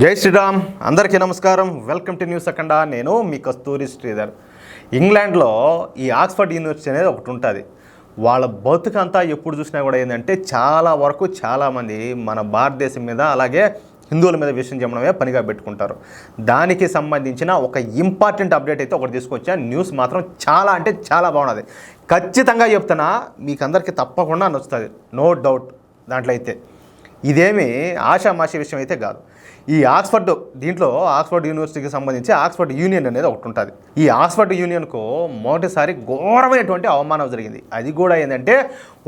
జై శ్రీరామ్. అందరికీ నమస్కారం. వెల్కమ్ టు న్యూస్ అఖండ. నేను మీ కస్తూరి శ్రీధర్. ఇంగ్లాండ్లో ఈ ఆక్స్ఫర్డ్ యూనివర్సిటీ అనేది ఒకటి ఉంటుంది. వాళ్ళ బతుకంతా ఎప్పుడు చూసినా కూడా ఏంటంటే చాలా వరకు చాలామంది మన భారతదేశం మీద అలాగే హిందువుల మీద విషయం చెప్పడమే పనిగా పెట్టుకుంటారు. దానికి సంబంధించిన ఒక ఇంపార్టెంట్ అప్డేట్ అయితే ఒకటి తీసుకొచ్చా. న్యూస్ మాత్రం చాలా అంటే చాలా బాగున్నది. ఖచ్చితంగా చెప్తున్నా, మీకు అందరికీ తప్పకుండా నచ్చుతుంది, నో డౌట్. దాంట్లో అయితే ఇదేమి ఆషామాషి విషయం అయితే కాదు. ఈ దీంట్లో ఆక్స్ఫర్డ్ యూనివర్సిటీకి సంబంధించి ఆక్స్ఫర్డ్ యూనియన్ అనేది ఒకటి ఉంటుంది. ఈ ఆక్స్ఫర్డ్ యూనియన్కు మొదటిసారి ఘోరమైనటువంటి అవమానం జరిగింది. అది కూడా ఏంటంటే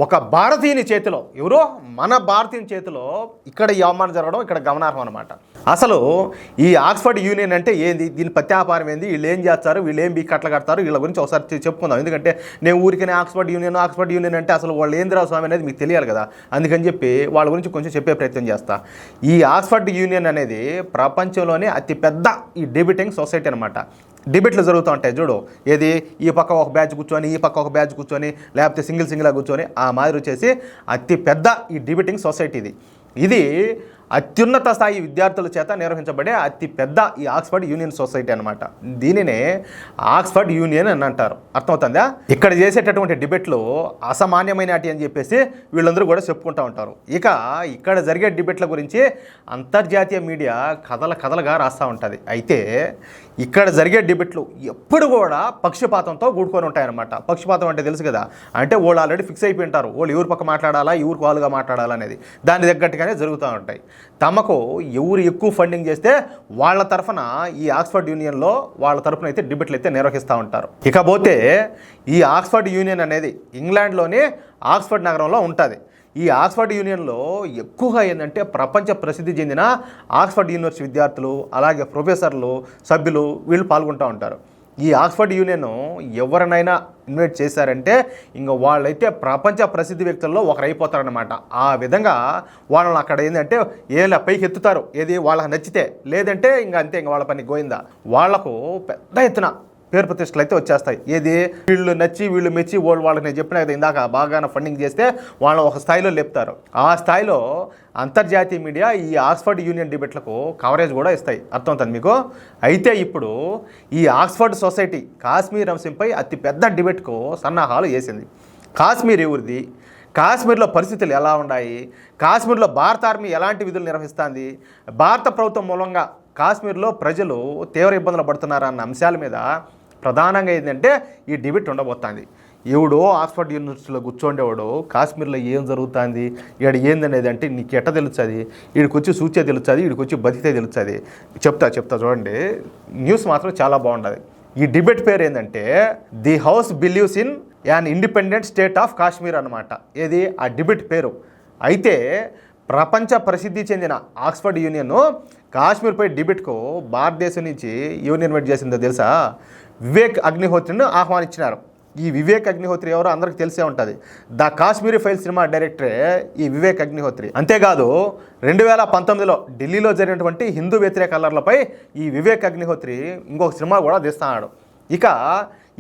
ఒక భారతీయుని చేతిలో, ఎవరో మన భారతీయుని చేతిలో ఇక్కడ ఈ అవమానం జరగడం ఇక్కడ గమనార్హం అనమాట. అసలు ఈ ఆక్స్ఫర్డ్ యూనియన్ అంటే ఏంది, దీని ప్రత్యాపారం ఏంది, వీళ్ళు ఏం చేస్తారు, వీళ్ళు ఏం కట్టలు కడతారు, వీళ్ళ గురించి ఒకసారి చెప్పుకుందాం. ఎందుకంటే నేను ఊరికనే ఆక్స్ఫర్డ్ యూనియన్ అంటే అసలు వాళ్ళు ఏందిరా స్వామి అనేది మీకు తెలియాలి కదా. అందుకని చెప్పి వాళ్ళ గురించి కొంచెం చెప్పే ప్రయత్నం చేస్తా. ఈ ఆక్స్ఫర్డ్ యూనియన్ అనేది ప్రపంచంలోనే అతిపెద్ద ఈ డిబేటింగ్ సొసైటీ అనమాట. డిబేట్లు జరుగుతూ ఉంటాయి చూడు, ఏది ఈ పక్క ఒక బ్యాచ్ కూర్చొని ఈ పక్క ఒక బ్యాచ్ కూర్చొని లేకపోతే సింగిల్గా కూర్చొని ఆ మాదిరి వచ్చేసి అతిపెద్ద ఈ డిబేటింగ్ సొసైటీ ఇది అత్యున్నత స్థాయి విద్యార్థుల చేత నిర్వహించబడే అతిపెద్ద ఈ ఆక్స్ఫర్డ్ యూనియన్ సొసైటీ అనమాట. దీనినే ఆక్స్ఫర్డ్ యూనియన్ అని అంటారు. అర్థమవుతుందా? ఇక్కడ చేసేటటువంటి డిబేట్లు అసామాన్యమైనటి అని చెప్పేసి వీళ్ళందరూ కూడా చెప్పుకుంటూ ఉంటారు. ఇక్కడ జరిగే డిబేట్ల గురించి అంతర్జాతీయ మీడియా కథలుగా రాస్తూ ఉంటుంది. అయితే ఇక్కడ జరిగే డిబేట్లు ఎప్పుడు కూడా పక్షపాతంతో కూడుకొని ఉంటాయన్నమాట. పక్షపాతం అంటే తెలుసు కదా, అంటే వాళ్ళు ఆల్రెడీ ఫిక్స్ అయిపోయి ఉంటారు, వాళ్ళు ఎవరి పక్క మాట్లాడాలా, ఎవరికి వాళ్ళుగా మాట్లాడాలా అనేది. దాని తగ్గట్టుగానే జరుగుతూ ఉంటాయి. తమకు ఎవరు ఎక్కువ ఫండింగ్ చేస్తే వాళ్ళ తరఫున ఈ ఆక్స్ఫర్డ్ యూనియన్లో వాళ్ళ తరఫున అయితే డిబేట్లు అయితే నిర్వహిస్తూ ఉంటారు. ఇకపోతే ఈ ఆక్స్ఫర్డ్ యూనియన్ అనేది ఇంగ్లాండ్లోని ఆక్స్ఫర్డ్ నగరంలో ఉంటుంది. ఈ ఆక్స్ఫర్డ్ యూనియన్లో ఎక్కువగా ఏంటంటే ప్రపంచ ప్రసిద్ధి చెందిన ఆక్స్ఫర్డ్ యూనివర్సిటీ విద్యార్థులు అలాగే ప్రొఫెసర్లు సభ్యులు వీళ్ళు పాల్గొంటూ ఉంటారు. ఈ ఆక్స్ఫర్డ్ యూనియన్ ఎవరినైనా ఇన్వైట్ చేశారంటే ఇంకా వాళ్ళైతే ప్రపంచ ప్రసిద్ధి వ్యక్తుల్లో ఒకరు అయిపోతారనమాట. ఆ విధంగా వాళ్ళని అక్కడ ఏంటంటే పైకి ఎత్తుతారు, ఏది వాళ్ళకి నచ్చితే, లేదంటే ఇంకా అంతే, ఇంకా వాళ్ళ పని గోయిందా. వాళ్లకు పెద్ద ఎత్తున పేరు ప్రతిష్టలు అయితే వచ్చేస్తాయి. ఏది వీళ్ళు నచ్చి వీళ్ళు మెచ్చి వాళ్ళకి నేను చెప్పిన కదా ఇందాక బాగానే ఫండింగ్ చేస్తే వాళ్ళని ఒక స్థాయిలో లేపుతారు. ఆ స్థాయిలో అంతర్జాతీయ మీడియా ఈ ఆక్స్ఫర్డ్ యూనియన్ డిబేట్లకు కవరేజ్ కూడా ఇస్తాయి. అర్థమవుతుంది మీకు? అయితే ఇప్పుడు ఈ ఆక్స్ఫర్డ్ సొసైటీ కాశ్మీర్ అంశంపై అతిపెద్ద డిబేట్కు సన్నాహాలు చేసింది. కాశ్మీర్ ఎవరిది, కాశ్మీర్లో పరిస్థితులు ఎలా ఉన్నాయి, కాశ్మీర్లో భారత ఆర్మీ ఎలాంటి విధులు నిర్వహిస్తుంది, భారత ప్రభుత్వం మూలంగా కాశ్మీర్లో ప్రజలు తీవ్ర ఇబ్బందులు పడుతున్నారన్న అంశాల మీద ప్రధానంగా ఏంటంటే ఈ డిబేట్ ఉండబోతుంది. ఎవడో ఆక్స్ఫర్డ్ యూనివర్సిటీలో కూర్చోండేవాడు కాశ్మీర్లో ఏం జరుగుతుంది, ఇక్కడ ఏందనేది అంటే నీకు ఎట్ట తెలుస్తుంది, వీడికి వచ్చి సూచే తెలుస్తుంది, వీడికి వచ్చి బతికితే తెలుస్తుంది. చెప్తా చూడండి, న్యూస్ మాత్రం చాలా బాగుంటుంది. ఈ డిబేట్ పేరు ఏంటంటే the house believes in an independent state of Kashmir అనమాట. ఏది ఆ డిబేట్ పేరు. అయితే ప్రపంచ ప్రసిద్ధి చెందిన ఆక్స్ఫర్డ్ యూనియన్ కాశ్మీర్పై డిబేట్కు భారతదేశం నుంచి ఎవరిని ఇన్వైట్ చేసిందో తెలుసా? వివేక్ అగ్నిహోత్రిని ఆహ్వానించినారు. ఈ వివేక్ అగ్నిహోత్రి ఎవరో అందరికీ తెలిసే ఉంటుంది. ద కాశ్మీరీ ఫైల్ సినిమా డైరెక్టరే ఈ వివేక్ అగ్నిహోత్రి. అంతేకాదు 2019లో ఢిల్లీలో జరిగినటువంటి హిందూ వ్యతిరేక అల్లర్లపై ఈ వివేక్ అగ్నిహోత్రి ఇంకొక సినిమా కూడా తీస్తున్నాడు.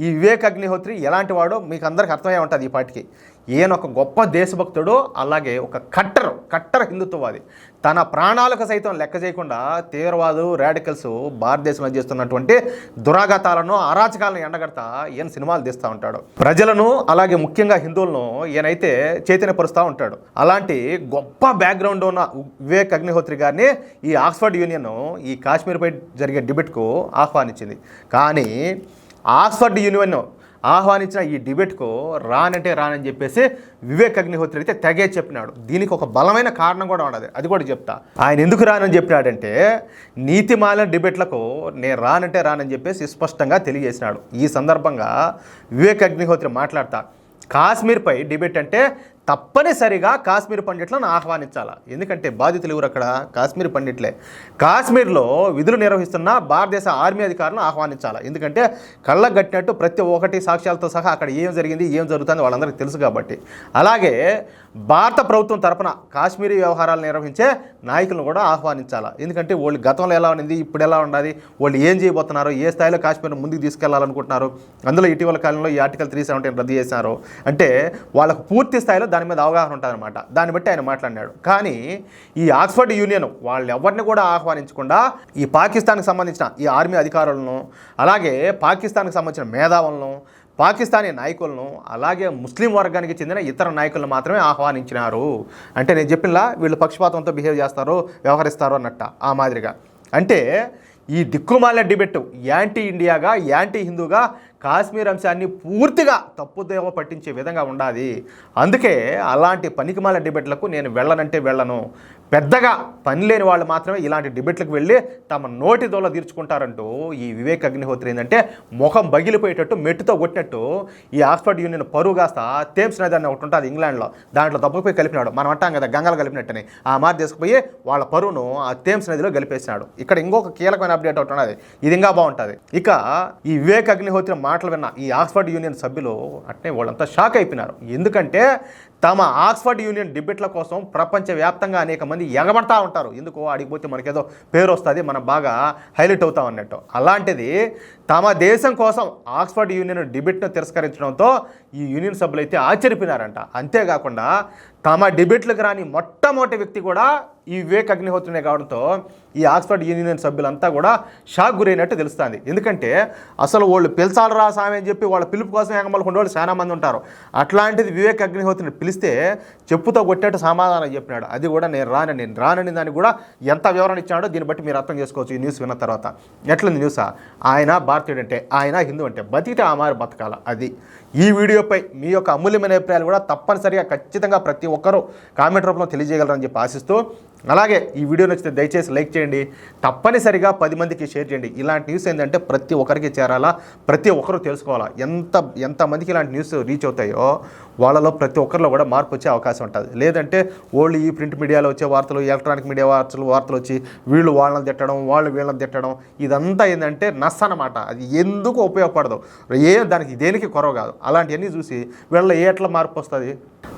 ఈ వివేక్ అగ్నిహోత్రి ఎలాంటి వాడో మీకు అందరికి అర్థమయ్యే ఉంటుంది ఈ పాటికి. ఈయన ఒక గొప్ప దేశభక్తుడు, అలాగే ఒక కట్టర్ హిందుత్వవాది. తన ప్రాణాలకు సైతం లెక్క చేయకుండా తీవ్రవాదులు రాడికల్స్ భారతదేశంలో చేస్తున్నటువంటి దురాఘాతాలను అరాచకాలను ఎండగడతా ఈయన సినిమాలు తీస్తూ ఉంటాడు. ప్రజలను అలాగే ముఖ్యంగా హిందువులను ఈయనైతే చైతన్యపరుస్తూ ఉంటాడు. అలాంటి గొప్ప బ్యాక్గ్రౌండ్ ఉన్న వివేక్ అగ్నిహోత్రి గారిని ఈ ఆక్స్ఫర్డ్ యూనియన్ ఈ కాశ్మీర్పై జరిగే డిబేట్కు ఆహ్వానించింది. కానీ ఆక్స్ఫర్డ్ యూనియన్ ఆహ్వానించిన ఈ డిబేట్కు రానని చెప్పేసి వివేక్ అగ్నిహోత్రి అయితే తెగే చెప్పినాడు. దీనికి ఒక బలమైన కారణం కూడా ఉండదు, అది కూడా చెప్తా. ఆయన ఎందుకు రానని చెప్పినాడంటే నీతిమాలిన డిబేట్లకు నేను రానని చెప్పేసి స్పష్టంగా తెలియజేసినాడు. ఈ సందర్భంగా వివేక్ అగ్నిహోత్రి మాట్లాడతా, కాశ్మీర్పై డిబేట్ అంటే తప్పనిసరిగా కాశ్మీర్ పండిట్లను ఆహ్వానించాలా. ఎందుకంటే బాధితులు ఎవరు అక్కడ? కాశ్మీర్ పండిట్లే. కాశ్మీర్లో విధులు నిర్వహిస్తున్న భారతదేశ ఆర్మీ అధికారులను ఆహ్వానించాలా. ఎందుకంటే కళ్ళకు కట్టినట్టు ప్రతి ఒక్కటి సాక్ష్యాలతో సహా అక్కడ ఏం జరిగింది ఏం జరుగుతుంది వాళ్ళందరికీ తెలుసు కాబట్టి. అలాగే భారత ప్రభుత్వం తరపున కాశ్మీరీ వ్యవహారాలు నిర్వహించే నాయకులను కూడా ఆహ్వానించాలా. ఎందుకంటే వాళ్ళు గతంలో ఎలా ఉంది, ఇప్పుడు ఎలా ఉండాలి, వాళ్ళు ఏం చేయబోతున్నారు, ఏ స్థాయిలో కాశ్మీర్ ముందుకు తీసుకెళ్లాలనుకుంటున్నారు, అందులో ఇటీవల కాలంలో ఈ ఆర్టికల్ 370 రద్దు చేశారు అంటే వాళ్ళకు పూర్తి స్థాయిలో దాని మీద అవగాహన ఉంటుందన్నమాట. దాన్ని బట్టి ఆయన మాట్లాడినాడు. కానీ ఈ ఆక్స్ఫర్డ్ యూనియన్ వాళ్ళు ఎవరిని కూడా ఆహ్వానించకుండా ఈ పాకిస్తాన్కి సంబంధించిన ఈ ఆర్మీ అధికారులను, అలాగే పాకిస్తాన్కి సంబంధించిన మేధావులను, పాకిస్తానీ నాయకులను, అలాగే ముస్లిం వర్గానికి చెందిన ఇతర నాయకులను మాత్రమే ఆహ్వానించినారు. అంటే నేను చెప్పినలా వీళ్ళు పక్షపాతంతో బిహేవ్ చేస్తారు, వ్యవహరిస్తారు అన్నట్ట. ఆ మాదిరిగా అంటే ఈ దిక్కుమాల డిబెట్ యాంటీ ఇండియాగా, యాంటీ హిందూగా కాశ్మీర్ అంశాన్ని పూర్తిగా తప్పుదేవ పట్టించే విధంగా ఉండాలి. అందుకే అలాంటి పనికిమాల డిబెట్లకు నేను వెళ్ళనంటే వెళ్ళను. పెద్దగా పని లేని వాళ్ళు మాత్రమే ఇలాంటి డిబెట్లకు వెళ్ళి తమ నోటి దోల తీర్చుకుంటారంటూ ఈ వివేక్ అగ్నిహోత్రి ఏంటంటే ముఖం బగిలిపోయేటట్టు మెట్టుతో కొట్టినట్టు ఈ ఆక్స్ఫర్డ్ యూనియన్ పరువు కాస్త థేమ్స్ నది అని ఒకటి ఉంటుంది ఇంగ్లాండ్లో, దాంట్లో తప్పుపోయి కలిపినాడు. మనం అంటాం కదా గంగలు కలిపినట్టని, ఆ మారి తీసుకుపోయి వాళ్ళ పరువును ఆ థేమ్స్ నదిలో గలిపేసినాడు. ఇక్కడ ఇంకొక కీలకమైన అప్డేట్ ఒకటి ఉన్నది, ఇది ఇంకా బాగుంటుంది. ఇక ఈ వివేక్ అగ్నిహోత్రి మాటలు విన్న ఈ ఆక్స్ఫర్డ్ యూనియన్ సభ్యులు అంటే వాళ్ళంతా షాక్ అయిపోయినారు. ఎందుకంటే తమ ఆక్స్ఫర్డ్ యూనియన్ డిబేట్ల కోసం ప్రపంచవ్యాప్తంగా అనేక మంది ఎగబడతా ఉంటారు. ఎందుకో అడిగిపోతే మనకేదో పేరు వస్తుంది, మనం బాగా హైలైట్ అవుతాం అన్నట్టు. అలాంటిది తమ దేశం కోసం ఆక్స్ఫర్డ్ యూనియన్ డిబేట్ను తిరస్కరించడంతో ఈ యూనియన్ సభ్యులైతే ఆశ్చర్యపోయినారంట. అంతేకాకుండా తమ డిబేట్లకు రాని మొట్టమొదటి వ్యక్తి కూడా ఈ వివేక్ అగ్నిహోత్రినే కావడంతో ఈ ఆక్స్ఫర్డ్ యూనియన్ సభ్యులంతా కూడా షాక్ గురైనట్టు తెలుస్తుంది. ఎందుకంటే అసలు వాళ్ళు పిలిచాలి రా సామి అని చెప్పి వాళ్ళ పిలుపు కోసం ఏకమలుకునే వాళ్ళు చాలా మంది ఉంటారు. అట్లాంటిది వివేక్ అగ్నిహోత్రిని పిలిస్తే చెప్పుతో కొట్టినట్టు సమాధానం చెప్పినాడు. అది కూడా నేను రానని దానికి కూడా ఎంత వివరణ ఇచ్చాడో దీన్ని బట్టి మీరు అర్థం చేసుకోవచ్చు. ఈ న్యూస్ విన్న తర్వాత ఎట్లుంది న్యూసా? ఆయన భారతీయుడు అంటే, ఆయన హిందూ అంటే, బతికితే ఆ మారి బతకాల. అది ఈ వీడియోపై మీ యొక్క అమూల్యమైన అభిప్రాయాలు కూడా తప్పనిసరిగా ఖచ్చితంగా ప్రతి ఒక్కరూ కామెంట్ రూపంలో తెలియజేయగలరని చెప్పి ఆశిస్తూ, అలాగే ఈ వీడియో నచ్చితే దయచేసి లైక్ చేయండి, తప్పనిసరిగా 10 మందికి షేర్ చేయండి. ఇలాంటి న్యూస్ ఏంటంటే ప్రతి ఒక్కరికి చేరాలా, ప్రతి ఒక్కరూ తెలుసుకోవాలా. ఎంతమందికి ఇలాంటి న్యూస్ రీచ్ అవుతాయో వాళ్ళలో ప్రతి ఒక్కరిలో కూడా మార్పు వచ్చే అవకాశం ఉంటుంది. లేదంటే ఓన్లీ ఈ ప్రింట్ మీడియాలో వచ్చే వార్తలు, ఎలక్ట్రానిక్ మీడియా వార్తలు వచ్చి వీళ్ళు వాళ్ళని తిట్టడం, వాళ్ళు వీళ్ళని తిట్టడం, ఇదంతా ఏంటంటే నస్ అన్నమాట. అది ఎందుకు ఉపయోగపడదు, దానికి దేనికి కొరవ కాదు. అలాంటివన్నీ చూసి వీళ్ళ ఎట్లా మార్పు వస్తుంది?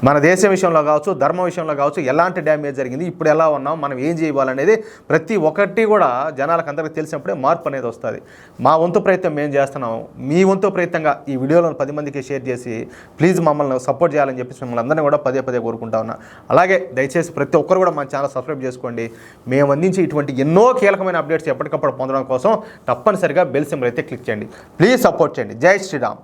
మన దేశం విషయంలో కావచ్చు, ధర్మం విషయంలో కావచ్చు, ఎలాంటి డ్యామేజ్ జరిగింది, ఇప్పుడు ఎలా ఉన్నాం, మనం ఏం చేయాలనేది ప్రతి ఒక్కటి కూడా జనాలకు అందరికీ తెలిసినప్పుడే మార్పు అనేది వస్తుంది. మా వంతు ప్రయత్నం మేము చేస్తున్నాం. మీ వంతు ప్రయత్నంగా ఈ వీడియోలను 10 మందికి షేర్ చేసి ప్లీజ్ మమ్మల్ని సపోర్ట్ చేయాలని చెప్పేసి మిమ్మల్ని అందరినీ కూడా పదే కోరుకుంటా ఉన్నా. అలాగే దయచేసి ప్రతి ఒక్కరు కూడా మన ఛానల్ సబ్స్క్రైబ్ చేసుకోండి. మేము అందించి ఇటువంటి ఎన్నో కీలకమైన అప్డేట్స్ ఎప్పటికప్పుడు పొందడం కోసం తప్పనిసరిగా బెల్ సింబల్ అయితే క్లిక్ చేయండి. ప్లీజ్ సపోర్ట్ చేయండి. జై శ్రీరామ్.